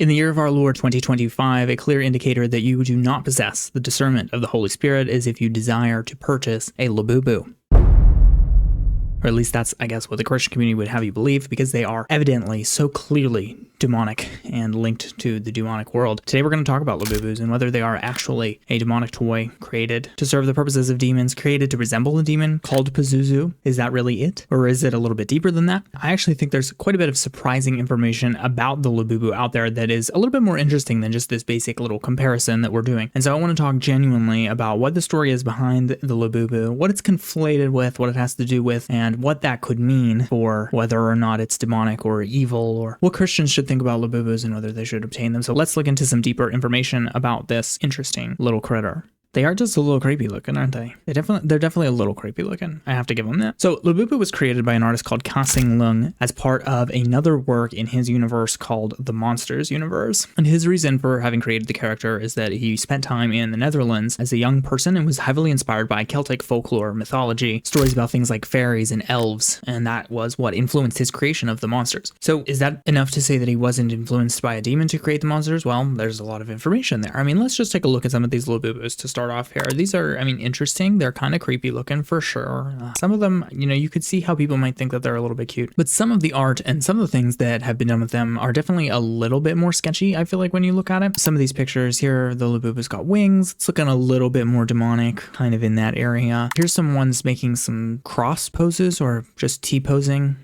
In the year of our Lord 2025, a clear indicator that you do not possess the discernment of the Holy Spirit is if you desire to purchase a Labubu. Or at least that's, I guess, what the Christian community would have you believe, because they are evidently so clearly demonic and linked to the demonic world. Today we're going to talk about Labubus and whether they are actually a demonic toy created to serve the purposes of demons, created to resemble a demon called Pazuzu. Is that really it? Or is it a little bit deeper than that? I actually think there's quite a bit of surprising information about the Labubu out there that is a little bit more interesting than just this basic little comparison that we're doing. And so I want to talk genuinely about what the story is behind the Labubu, what it's conflated with, what it has to do with, and what that could mean for whether or not it's demonic or evil, or what Christians should think about Labubus and whether they should obtain them. So let's look into some deeper information about this interesting little critter. They are just a little creepy looking, aren't they? They're definitely a little creepy looking. I have to give them that. So Labubu was created by an artist called Kasing Lung as part of another work in his universe called the Monsters universe. And his reason for having created the character is that he spent time in the Netherlands as a young person and was heavily inspired by Celtic folklore, mythology, stories about things like fairies and elves. And that was what influenced his creation of the monsters. So is that enough to say that he wasn't influenced by a demon to create the monsters? Well, there's a lot of information there. I mean, let's just take a look at some of these Labubus to start off here. These are, interesting. They're kind of creepy looking for sure. Some of them, you could see how people might think that they're a little bit cute, but some of the art and some of the things that have been done with them are definitely a little bit more sketchy, I feel like, when you look at it. Some of these pictures here, the Labubu's got wings. It's looking a little bit more demonic, kind of in that area. Here's some ones making some cross poses or just T-posing,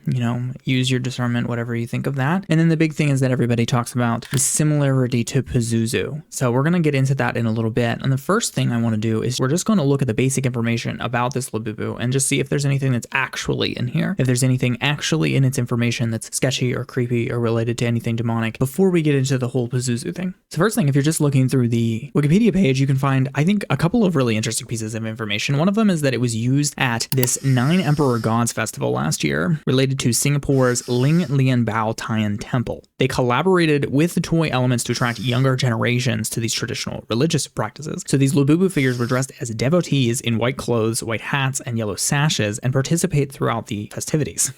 use your discernment, whatever you think of that. And then the big thing is that everybody talks about the similarity to Pazuzu. So we're going to get into that in a little bit. And the first thing I want to do is we're just going to look at the basic information about this Labubu and just see if there's anything that's actually in here, if there's anything actually in its information that's sketchy or creepy or related to anything demonic before we get into the whole Pazuzu thing. So first thing, if you're just looking through the Wikipedia page, you can find, I think, a couple of really interesting pieces of information. One of them is that it was used at this 9 Emperor Gods festival last year related to Singapore's Ling Lian Bao Tian Temple. They collaborated with the toy elements to attract younger generations to these traditional religious practices. So these Labubu figures were dressed as devotees in white clothes, white hats, and yellow sashes and participate throughout the festivities.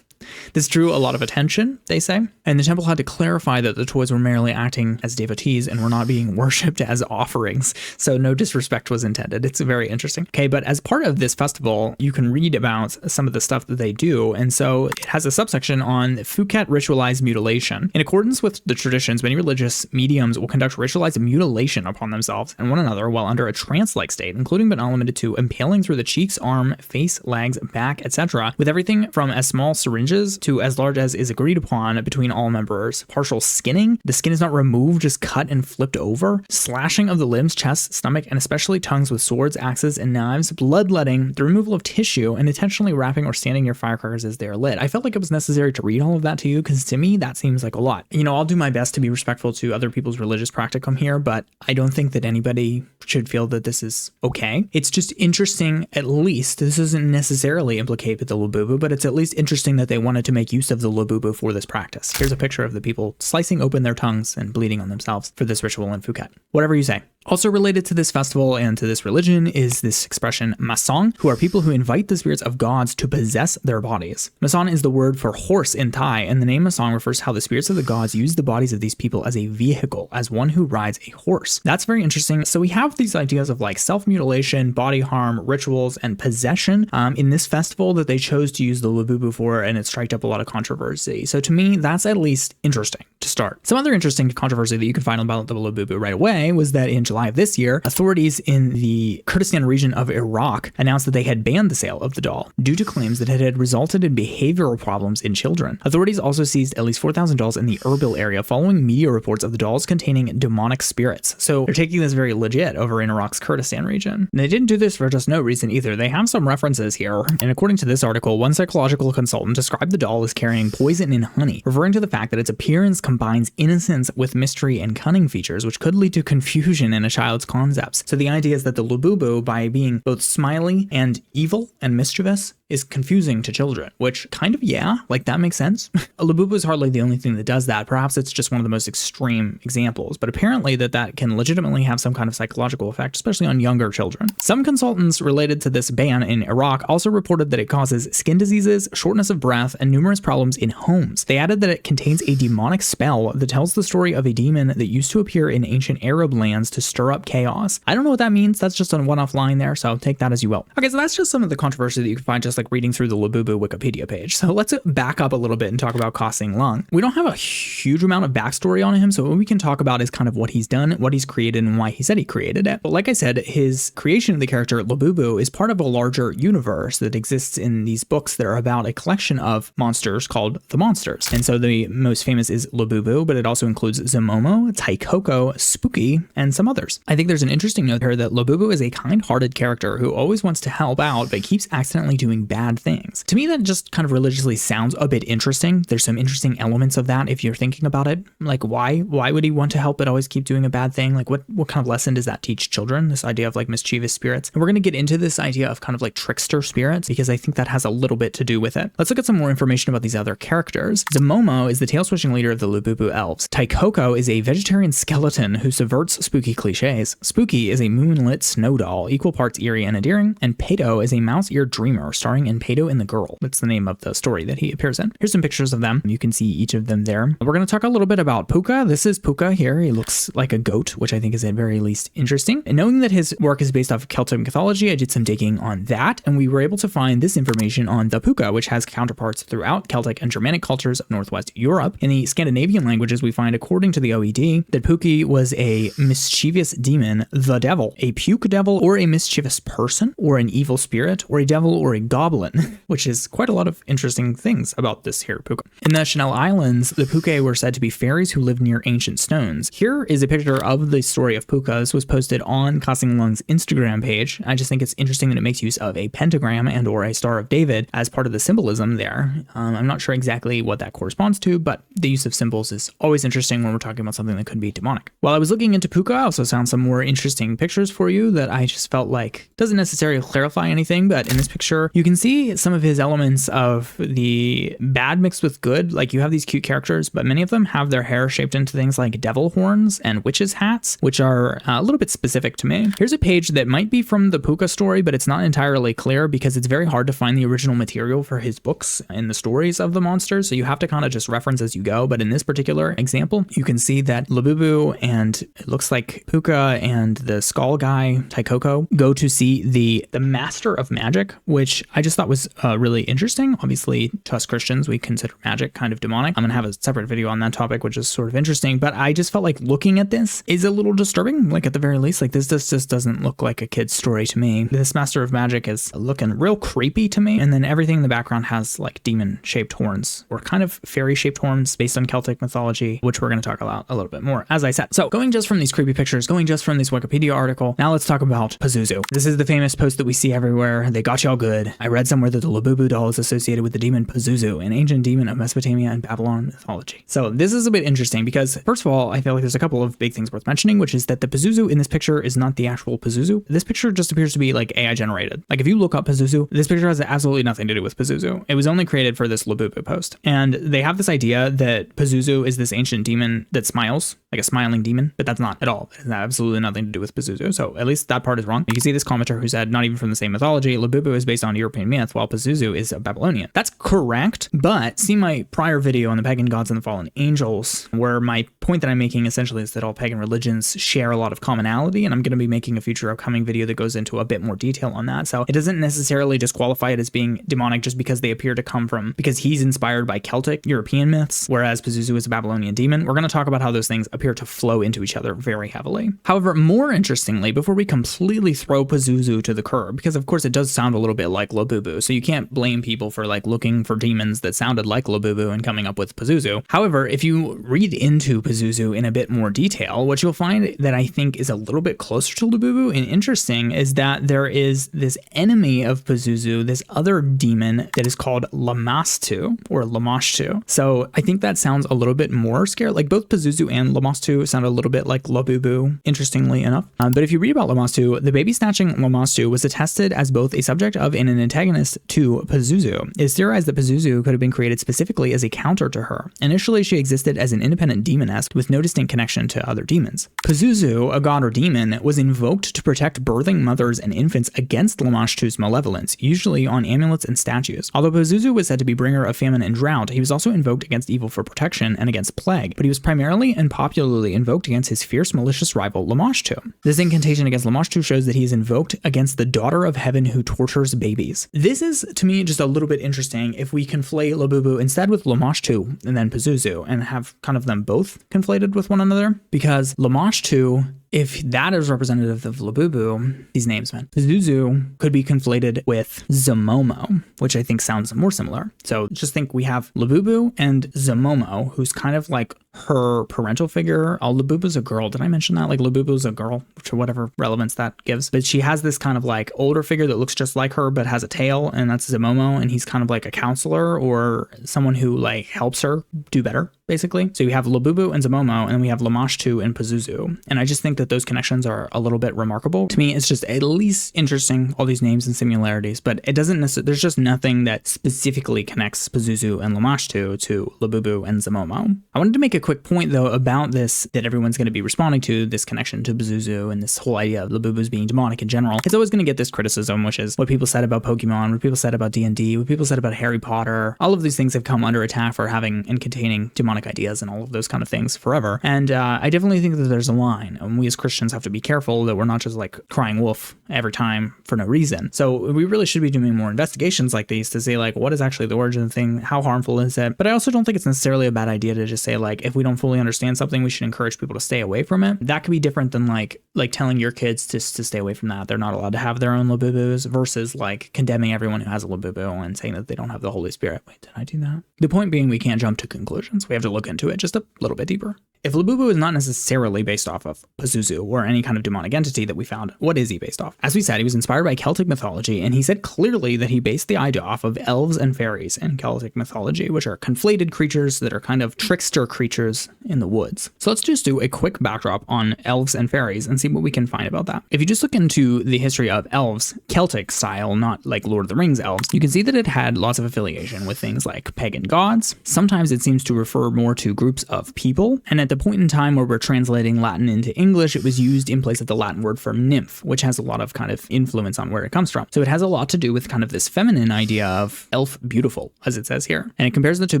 This drew a lot of attention, they say, and the temple had to clarify that the toys were merely acting as devotees and were not being worshipped as offerings, so no disrespect was intended. It's very interesting. Okay, but as part of this festival, you can read about some of the stuff that they do, and so it has a subsection on Phuket ritualized mutilation. In accordance with the traditions, many religious mediums will conduct ritualized mutilation upon themselves and one another while under a trance-like state, including but not limited to impaling through the cheeks, arm, face, legs, back, etc., with everything from as small syringes to as large as is agreed upon between all members. Partial skinning, the skin is not removed, just cut and flipped over. Slashing of the limbs, chest, stomach, and especially tongues with swords, axes, and knives. Bloodletting, the removal of tissue, and intentionally wrapping or standing near firecrackers as they are lit. I felt like it was necessary to read all of that to you because to me, that seems like a lot. I'll do my best to be respectful to other people's religious practicum here, but I don't think that anybody should feel that this is okay. It's just interesting, at least. This doesn't necessarily implicate the Labubu, but it's at least interesting that they wanted to make use of the Labubu for this practice. Here's a picture of the people slicing open their tongues and bleeding on themselves for this ritual in Phuket. Whatever you say. Also related to this festival and to this religion is this expression masong, who are people who invite the spirits of gods to possess their bodies. Masong is the word for horse in Thai, and the name masong refers to how the spirits of the gods use the bodies of these people as a vehicle, as one who rides a horse. That's very interesting. So we have these ideas of like self-mutilation, body harm, rituals, and possession in this festival that they chose to use the Labubu for, and it striked up a lot of controversy. So to me, that's at least interesting to start. Some other interesting controversy that you can find about the Labubu right away was that in July of this year, authorities in the Kurdistan region of Iraq announced that they had banned the sale of the doll due to claims that it had resulted in behavioral problems in children. Authorities also seized at least 4,000 dolls in the Erbil area following media reports of the dolls containing demonic spirits. So they're taking this very legit over in Iraq's Kurdistan region. And they didn't do this for just no reason either. They have some references here. And according to this article, one psychological consultant described the doll as carrying poison in honey, referring to the fact that its appearance combines innocence with mystery and cunning features, which could lead to confusion in a child's concepts. So the idea is that the Labubu, by being both smiley and evil and mischievous, is confusing to children, which kind of, yeah, like that makes sense. Labubu is hardly the only thing that does that. Perhaps it's just one of the most extreme examples, but apparently that can legitimately have some kind of psychological effect, especially on younger children. Some consultants related to this ban in Iraq also reported that it causes skin diseases, shortness of breath, and numerous problems in homes. They added that it contains a demonic spell that tells the story of a demon that used to appear in ancient Arab lands to stir up chaos. I don't know what that means. That's just a one-off line there, so take that as you will. Okay, so that's just some of the controversy that you can find just like reading through the Labubu Wikipedia page. So let's back up a little bit and talk about Kasing Lung. We don't have a huge amount of backstory on him, so what we can talk about is kind of what he's done, what he's created, and why he said he created it. But like I said, his creation of the character Labubu is part of a larger universe that exists in these books that are about a collection of monsters called the Monsters. And so the most famous is Labubu, but it also includes Zamomo, Taikoko, Spooky, and some others. I think there's an interesting note here that Labubu is a kind-hearted character who always wants to help out, but keeps accidentally doing bad things. To me, that just kind of religiously sounds a bit interesting. There's some interesting elements of that if you're thinking about it. Like, why would he want to help but always keep doing a bad thing? Like, what kind of lesson does that teach children? This idea of like mischievous spirits. And we're going to get into this idea of kind of like trickster spirits because I think that has a little bit to do with it. Let's look at some more information about these other characters. Zamomo is the tail-switching leader of the Labubu elves. Taikoko is a vegetarian skeleton who subverts spooky cliches. Spooky is a moonlit snow doll, equal parts eerie and endearing. And Pato is a mouse-eared dreamer, starring in Pato and the Girl. That's the name of the story that he appears in. Here's some pictures of them. You can see each of them there. We're going to talk a little bit about Puca. This is Puca here. He looks like a goat, which I think is at very least interesting. And knowing that his work is based off of Celtic mythology, I did some digging on that, and we were able to find this information on the Puca, which has counterparts throughout Celtic and Germanic cultures of Northwest Europe. In the Scandinavian languages, we find, according to the OED, that Puca was a mischievous demon, the devil, a puke devil, or a mischievous person, or an evil spirit, or a devil, or a goblin, which is quite a lot of interesting things about this here Puca. In the Chanel Islands, the Puca were said to be fairies who lived near ancient stones. Here is a picture of the story of Puca. This was posted on Kasing Lung's Instagram page. I just think it's interesting that it makes use of a pentagram and or a Star of David as part of the symbolism there. I'm not sure exactly what that corresponds to, but the use of symbols is always interesting when we're talking about something that could be demonic. While I was looking into Puca, I also found some more interesting pictures for you that I just felt like doesn't necessarily clarify anything, but in this picture, you can see some of his elements of the bad mixed with good. Like, you have these cute characters, but many of them have their hair shaped into things like devil horns and witches' hats, which are a little bit specific to me. Here's a page that might be from the Puca story, but it's not entirely clear because it's very hard to find the original material for his books and the stories of the monsters, so you have to kind of just reference as you go. But in this particular example, you can see that Labubu and it looks like Puca and the skull guy, Taikoko, go to see the Master of Magic, which I just thought was really interesting. Obviously, to us Christians, we consider magic kind of demonic. I'm going to have a separate video on that topic, which is sort of interesting, but I just felt like looking at this is a little disturbing, like at the very least. Like, this just doesn't look like a kid's story to me. This Master of Magic is looking real creepy to me, and then everything in the background has like demon-shaped horns, or kind of fairy-shaped horns based on Celtic mythology, which we're going to talk about a little bit more, as I said. So going just from these creepy pictures, going just from this Wikipedia article, now let's talk about Pazuzu. This is the famous post that we see everywhere. They got y'all good. I read somewhere that the Labubu doll is associated with the demon Pazuzu, an ancient demon of Mesopotamia and Babylon mythology. So this is a bit interesting because, first of all, I feel like there's a couple of big things worth mentioning, which is that the Pazuzu in this picture is not the actual Pazuzu. This picture just appears to be like AI generated. Like, if you look up Pazuzu, this picture has absolutely nothing to do with Pazuzu. It was only created for this Labubu post. And they have this idea that Pazuzu is this ancient demon that smiles, like a smiling demon, but that's not at all. It has absolutely nothing to do with Pazuzu. So at least that part is wrong. You can see this commenter who said, not even from the same mythology, Labubu is based on European myth, while Pazuzu is a Babylonian. That's correct, but see my prior video on the pagan gods and the fallen angels, where my point that I'm making essentially is that all pagan religions share a lot of commonality, and I'm going to be making a future upcoming video that goes into a bit more detail on that. So it doesn't necessarily disqualify it as being demonic just because they appear to come from, because he's inspired by Celtic European myths, whereas Pazuzu is a Babylonian demon. We're going to talk about how those things appear to flow into each other very heavily. However, more interestingly, before we completely throw Pazuzu to the curb, because of course it does sound a little bit like Labubu, so you can't blame people for like looking for demons that sounded like Labubu and coming up with Pazuzu. However, if you read into Pazuzu in a bit more detail, what you'll find that I think is a little bit closer to Labubu and interesting is that there is this enemy of Pazuzu, this other demon that is called Lamashtu or Lamashtu. So I think that sounds a little bit more scary. Like, both Pazuzu and Lamashtu sound a little bit like Labubu, interestingly enough. But if you read about Lamashtu, the baby snatching Lamashtu was attested as both a subject of and an antagonist to Pazuzu. It is theorized that Pazuzu could have been created specifically as a counter to her. Initially, she existed as an independent demoness with no distinct connection to other demons. Pazuzu, a god or demon, was invoked to protect birthing mothers and infants against Lamashtu's malevolence, usually on amulets and statues. Although Pazuzu was said to be bringer of famine and drought, he was also invoked against evil for protection and against plague, but he was primarily and popularly invoked against his fierce, malicious rival Lamashtu. This incantation against Lamashtu shows that he is invoked against the daughter of heaven who tortures babies. This is, to me, just a little bit interesting if we conflate Labubu instead with Lamashtu and then Pazuzu and have kind of them both conflated with one another, because Lamashtu, if that is representative of Labubu, these names, man, Pazuzu could be conflated with Zamomo, which I think sounds more similar. So just think we have Labubu and Zamomo, who's kind of like her parental figure. Oh, Labubu's a girl. Did I mention that? Like Labubu's a girl, to whatever relevance that gives. But she has this kind of like older figure that looks just like her, but has a tail, and that's Zamomo. And he's kind of like a counselor or someone who like helps her do better, basically. So you have Labubu and Zamomo, and then we have Lamashtu and Pazuzu. And I just think that those connections are a little bit remarkable. To me, it's just at least interesting, all these names and similarities, but it doesn't necessarily, there's just nothing that specifically connects Pazuzu and Lamashtu to Labubu and Zamomo. I wanted to make a quick point though about this that everyone's going to be responding to, this connection to Pazuzu and this whole idea of Labubus being demonic in general. It's always going to get this criticism, which is what people said about Pokemon, what people said about D&D, what people said about Harry Potter. All of these things have come under attack for having and containing demonic ideas and all of those kind of things forever. And I definitely think that there's a line, and we as Christians have to be careful that we're not just like crying wolf every time for no reason. So we really should be doing more investigations like these to say like, what is actually the origin of the thing? How harmful is it? But I also don't think it's necessarily a bad idea to just say like, if we don't fully understand something, we should encourage people to stay away from it. That could be different than like telling your kids to stay away from that. They're not allowed to have their own Labubus versus like condemning everyone who has a Labubu and saying that they don't have the Holy Spirit. Wait, did I do that? The point being, we can't jump to conclusions. We have to look into it just a little bit deeper. If Labubu is not necessarily based off of Pazuzu or any kind of demonic entity that we found, what is he based off? As we said, he was inspired by Celtic mythology, and he said clearly that he based the idea off of elves and fairies in Celtic mythology, which are conflated creatures that are kind of trickster creatures in the woods. So let's just do a quick backdrop on elves and fairies and see what we can find about that. If you just look into the history of elves, Celtic style, not like Lord of the Rings elves, you can see that it had lots of affiliation with things like pagan gods. Sometimes it seems to refer more to groups of people, and at the point in time where we're translating Latin into English, it was used in place of the Latin word for nymph, which has a lot of kind of influence on where it comes from. So it has a lot to do with kind of this feminine idea of elf beautiful, as it says here. And it compares it to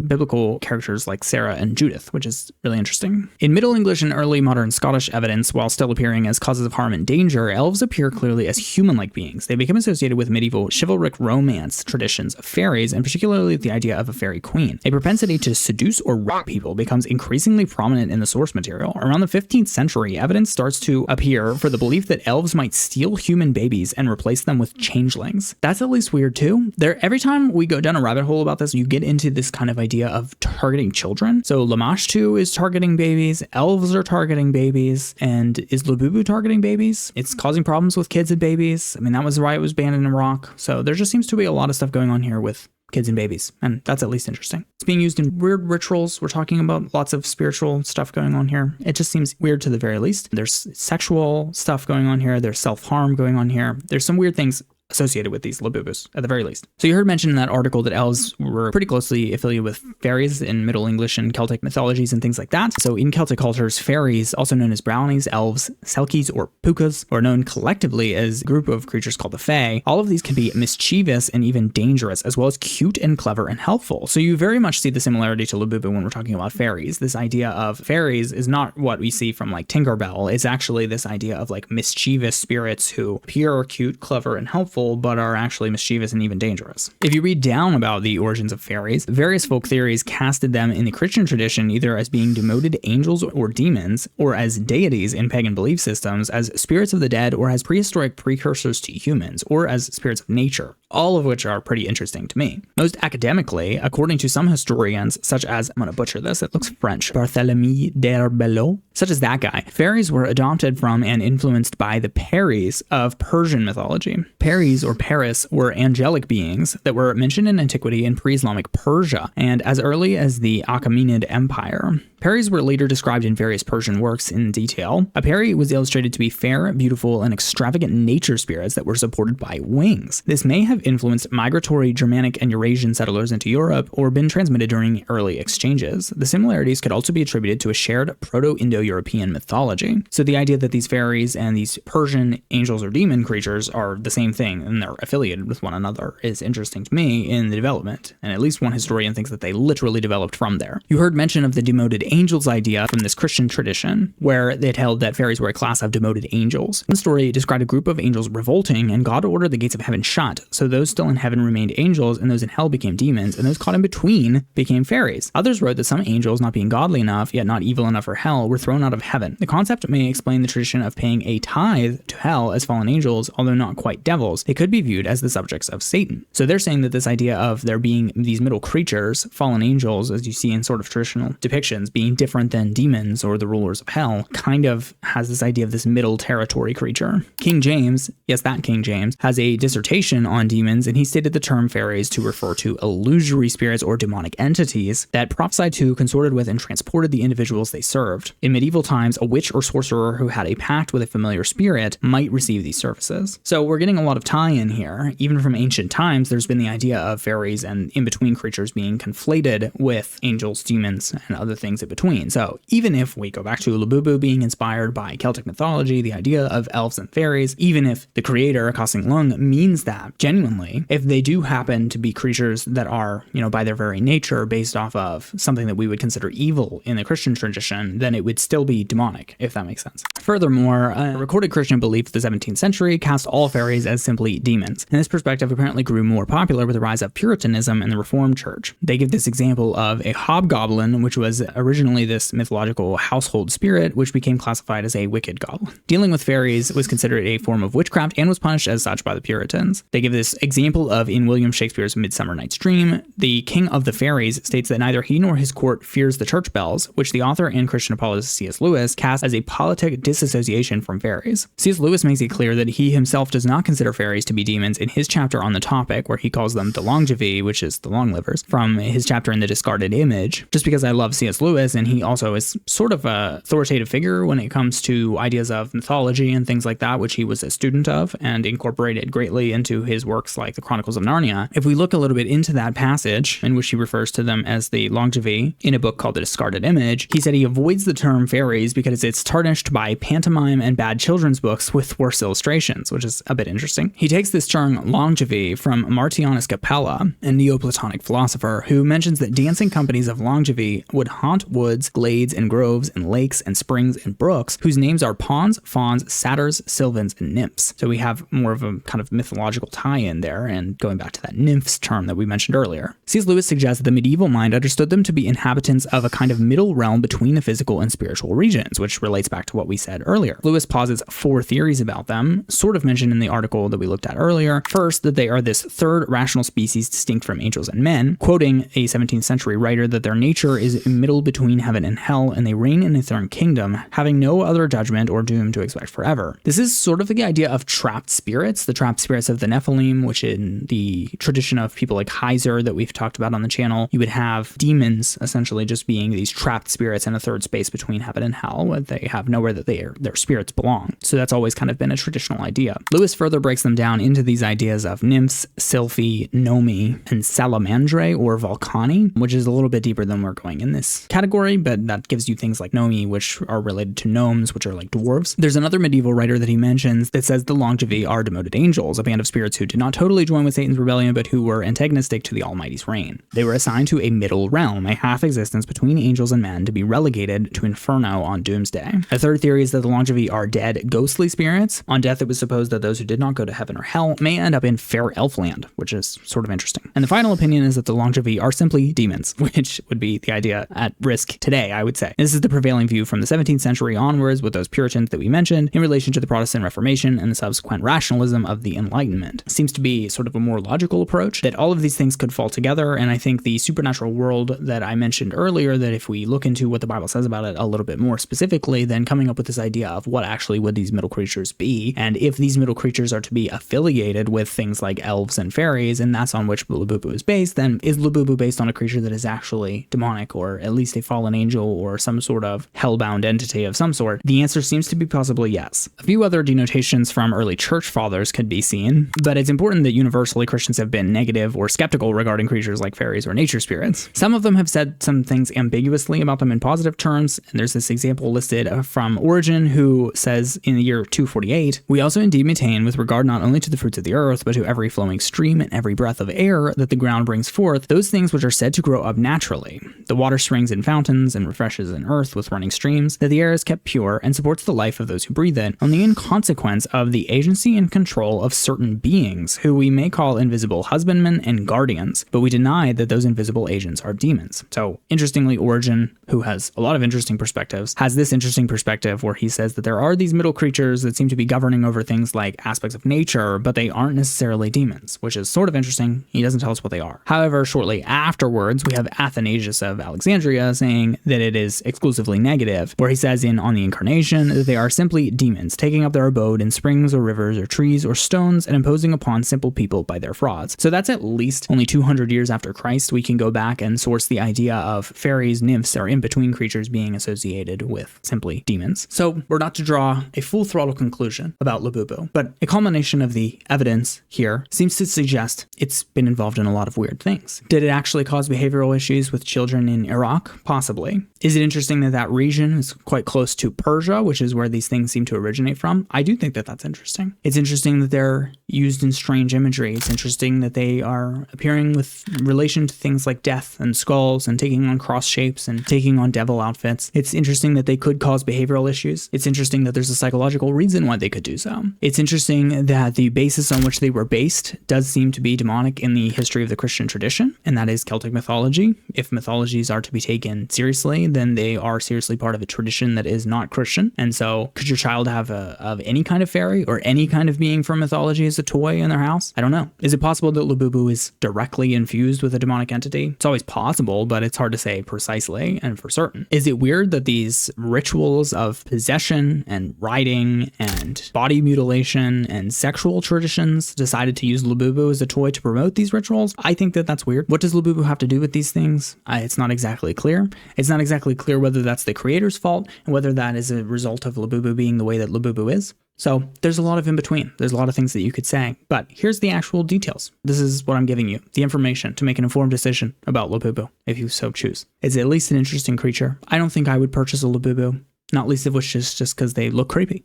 biblical characters like Sarah and Judith, which is really interesting. In Middle English and early modern Scottish evidence, while still appearing as causes of harm and danger, elves appear clearly as human-like beings. They become associated with medieval chivalric romance traditions of fairies, and particularly the idea of a fairy queen. A propensity to seduce or rape people becomes increasingly prominent in the source material. Around the 15th century, evidence starts to appear for the belief that elves might steal human babies and replace them with changelings. That's at least weird too. Every time we go down a rabbit hole about this, you get into this kind of idea of targeting children. So Lamashtu is targeting babies, elves are targeting babies, and is Labubu targeting babies? It's causing problems with kids and babies. I mean, that was why it was banned in Iraq. So there just seems to be a lot of stuff going on here with kids and babies, and that's at least interesting. It's being used in weird rituals. We're talking about lots of spiritual stuff going on here. It just seems weird to the very least. There's sexual stuff going on here. There's self-harm going on here. There's some weird things associated with these Labubus, at the very least. So you heard mentioned in that article that elves were pretty closely affiliated with fairies in Middle English and Celtic mythologies and things like that. So in Celtic cultures, fairies, also known as brownies, elves, selkies, or pucas, or known collectively as a group of creatures called the Fae, all of these can be mischievous and even dangerous, as well as cute and clever and helpful. So you very much see the similarity to Labubu when we're talking about fairies. This idea of fairies is not what we see from like Tinkerbell. It's actually this idea of like mischievous spirits who appear cute, clever, and helpful, but are actually mischievous and even dangerous. If you read down about the origins of fairies, various folk theories casted them in the Christian tradition either as being demoted angels or demons, or as deities in pagan belief systems, as spirits of the dead, or as prehistoric precursors to humans, or as spirits of nature, all of which are pretty interesting to me. Most academically, according to some historians, such as, I'm going to butcher this, it looks French, Barthélemy d'Herbelot, such as that guy, fairies were adopted from and influenced by the Peris of Persian mythology. Peris or Paris were angelic beings that were mentioned in antiquity in pre-Islamic Persia, and as early as the Achaemenid Empire. Peris were later described in various Persian works in detail. A peri was illustrated to be fair, beautiful, and extravagant nature spirits that were supported by wings. This may have influenced migratory Germanic and Eurasian settlers into Europe or been transmitted during early exchanges. The similarities could also be attributed to a shared Proto-Indo-European mythology. So the idea that these fairies and these Persian angels or demon creatures are the same thing and they're affiliated with one another is interesting to me in the development, and at least one historian thinks that they literally developed from there. You heard mention of the demoted angels idea from this Christian tradition, where it held that fairies were a class of demoted angels. One story described a group of angels revolting, and God ordered the gates of heaven shut, so those still in heaven remained angels, and those in hell became demons, and those caught in between became fairies. Others wrote that some angels, not being godly enough, yet not evil enough for hell, were thrown out of heaven. The concept may explain the tradition of paying a tithe to hell as fallen angels, although not quite devils. They could be viewed as the subjects of Satan. So they're saying that this idea of there being these middle creatures, fallen angels, as you see in sort of traditional depictions, being different than demons or the rulers of hell, kind of has this idea of this middle territory creature. King James, yes, that King James, has a dissertation on demons, and he stated the term fairies to refer to illusory spirits or demonic entities that prophesied to, consorted with, and transported the individuals they served. In medieval times, a witch or sorcerer who had a pact with a familiar spirit might receive these services. So we're getting a lot of tie-in here. Even from ancient times, there's been the idea of fairies and in-between creatures being conflated with angels, demons, and other things in between. So even if we go back to Labubu being inspired by Celtic mythology, the idea of elves and fairies, even if the creator, Kasing Lung, means that genuinely, if they do happen to be creatures that are, by their very nature based off of something that we would consider evil in the Christian tradition, then it would still be demonic, if that makes sense. Furthermore, a recorded Christian belief of the 17th century cast all fairies as simply demons. And this perspective apparently grew more popular with the rise of Puritanism in the Reformed Church. They give this example of a hobgoblin, which was originally this mythological household spirit, which became classified as a wicked goblin. Dealing with fairies was considered a form of witchcraft and was punished as such by the Puritans. They give this example of in William Shakespeare's Midsummer Night's Dream, the king of the fairies states that neither he nor his court fears the church bells, which the author and Christian apologist C.S. Lewis cast as a politic disassociation from fairies. C.S. Lewis makes it clear that he himself does not consider fairies to be demons in his chapter on the topic, where he calls them the longevi, which is the long livers, from his chapter in The Discarded Image. Just because I love C.S. Lewis, and he also is sort of a authoritative figure when it comes to ideas of mythology and things like that, which he was a student of and incorporated greatly into his works like the Chronicles of Narnia. If we look a little bit into that passage, in which he refers to them as the longevi in a book called The Discarded Image, he said he avoids the term fairies because it's tarnished by pantomime and bad children's books with worse illustrations, which is a bit interesting. He takes this term longevi from Martianus Capella, a Neoplatonic philosopher, who mentions that dancing companies of longevi would haunt woods, glades, and groves, and lakes, and springs, and brooks, whose names are pawns, fauns, satyrs, sylvans, and nymphs. So we have more of a kind of mythological tie-in there, and going back to that nymphs term that we mentioned earlier. C.S. Lewis suggests that the medieval mind understood them to be inhabitants of a kind of middle realm between the physical and spiritual regions, which relates back to what we said earlier. Lewis posits 4 theories about them, sort of mentioned in the article that we looked at earlier. First, that they are this third rational species distinct from angels and men, quoting a 17th century writer that their nature is middle between heaven and hell, and they reign in a third kingdom, having no other judgment or doom to expect forever. This is sort of the idea of trapped spirits, the trapped spirits of the Nephilim, which in the tradition of people like Heiser that we've talked about on the channel, you would have demons essentially just being these trapped spirits in a third space between heaven and hell. They have nowhere that their spirits belong. So that's always kind of been a traditional idea. Lewis further breaks them down into these ideas of nymphs, sylphi, nomi, and salamandre or volcani, which is a little bit deeper than we're going in this category, but that gives you things like nomi, which are related to gnomes, which are like dwarves. There's another medieval writer that he mentions that says the longevi are demoted angels, a band of spirits who did not totally join with Satan's rebellion, but who were antagonistic to the Almighty's reign. They were assigned to a middle realm, a half-existence between angels and men, to be relegated to Inferno on Doomsday. A third theory is that the longevi are dead, ghostly spirits. On death, it was supposed that those who did not go to heaven or hell may end up in fair elfland, which is sort of interesting. And the final opinion is that the longevi are simply demons, which would be the idea at risk today, I would say. This is the prevailing view from the 17th century onwards with those Puritans that we mentioned in relation to the Protestant Reformation and the subsequent rationalism of the Enlightenment. It seems to be sort of a more logical approach that all of these things could fall together, and I think the supernatural world that I mentioned earlier, that if we look into what the Bible says about it a little bit more specifically, then coming up with this idea of what actually would these middle creatures be, and if these middle creatures are to be affiliated with things like elves and fairies, and that's on which Labubu is based, then is Labubu based on a creature that is actually demonic, or at least a fallen angel or some sort of hellbound entity of some sort? The answer seems to be possibly yes. A few other denotations from early church fathers could be seen, but it's important that universally Christians have been negative or skeptical regarding creatures like fairies or nature spirits. Some of them have said some things ambiguously about them in positive terms, and there's this example listed from Origen, who says in the year 248, "We also indeed maintain, with regard not only to the fruits of the earth, but to every flowing stream and every breath of air that the ground brings forth, those things which are said to grow up naturally. The water springs in fountains and refreshes an earth with running streams, that the air is kept pure and supports the life of those who breathe it, only in consequence of the agency and control of certain beings, who we may call invisible husbandmen and guardians, but we deny that those invisible agents are demons." So interestingly, Origen, who has a lot of interesting perspectives, has this interesting perspective where he says that there are these middle creatures that seem to be governing over things like aspects of nature, but they aren't necessarily demons, which is sort of interesting. He doesn't tell us what they are. However, shortly afterwards, we have Athanasius of Alexandria saying that it is exclusively negative, where he says in On the Incarnation that they are simply demons, taking up their abode in springs or rivers or trees or stones and imposing upon simple people by their frauds. So that's at least only 200 years after Christ. We can go back and source the idea of fairies, nymphs, or in-between creatures being associated with simply demons. So we're not to draw a full throttle conclusion about Labubu, but a culmination of the evidence here seems to suggest it's been involved in a lot of weird things. Did it actually cause behavioral issues with children in Iraq? Possibly. Is it interesting that that region is quite close to Persia, which is where these things seem to originate from? I do think that that's interesting. It's interesting that they're used in strange imagery. It's interesting that they are appearing with relation to things like death and skulls and taking on cross shapes and taking on devil outfits. It's interesting that they could cause behavioral issues. It's interesting that there's a psychological reason why they could do so. It's interesting that the basis on which they were based does seem to be demonic in the history of the Christian tradition, and that is Celtic mythology. If mythologies are to be taken seriously, then they are seriously part of a tradition that is not Christian. And so could your child have of any kind of fairy or any kind of being from mythology as a toy in their house? I don't know. Is it possible that Labubu is directly infused with a demonic entity? It's always possible, but it's hard to say precisely and for certain. Is it weird that these rituals of possession and riding and body mutilation and sexual traditions decided to use Labubu as a toy to promote these rituals? I think that that's weird. What does Labubu have to do with these things? It's not exactly clear. It's not exactly clear whether that's the creator's fault and whether that is a result of Labubu being the way that Labubu is. So there's a lot of in between. There's a lot of things that you could say, but here's the actual details. This is what I'm giving you, the information to make an informed decision about Labubu, if you so choose. It's at least an interesting creature. I don't think I would purchase a Labubu, not least of which is just because they look creepy.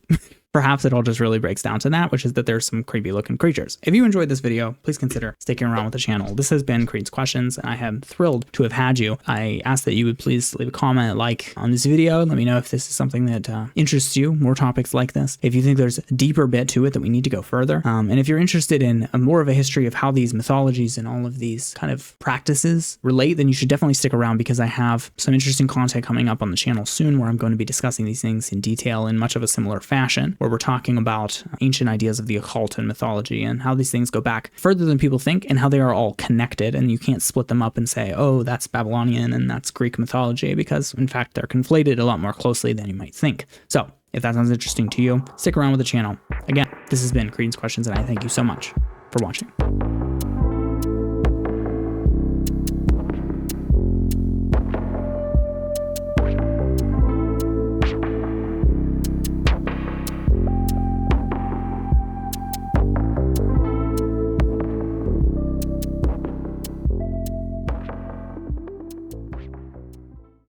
Perhaps it all just really breaks down to that, which is that there's some creepy looking creatures. If you enjoyed this video, please consider sticking around with the channel. This has been Creed's Questions, and I am thrilled to have had you. I ask that you would please leave a comment, like on this video. Let me know if this is something that interests you, more topics like this. If you think there's a deeper bit to it that we need to go further. And if you're interested in more of a history of how these mythologies and all of these kind of practices relate, then you should definitely stick around, because I have some interesting content coming up on the channel soon where I'm going to be discussing these things in detail in much of a similar fashion, where we're talking about ancient ideas of the occult and mythology and how these things go back further than people think and how they are all connected, and you can't split them up and say, oh, that's Babylonian and that's Greek mythology, because in fact they're conflated a lot more closely than you might think. So if that sounds interesting to you, stick around with the channel. Again, this has been Creed's Questions, and I thank you so much for watching.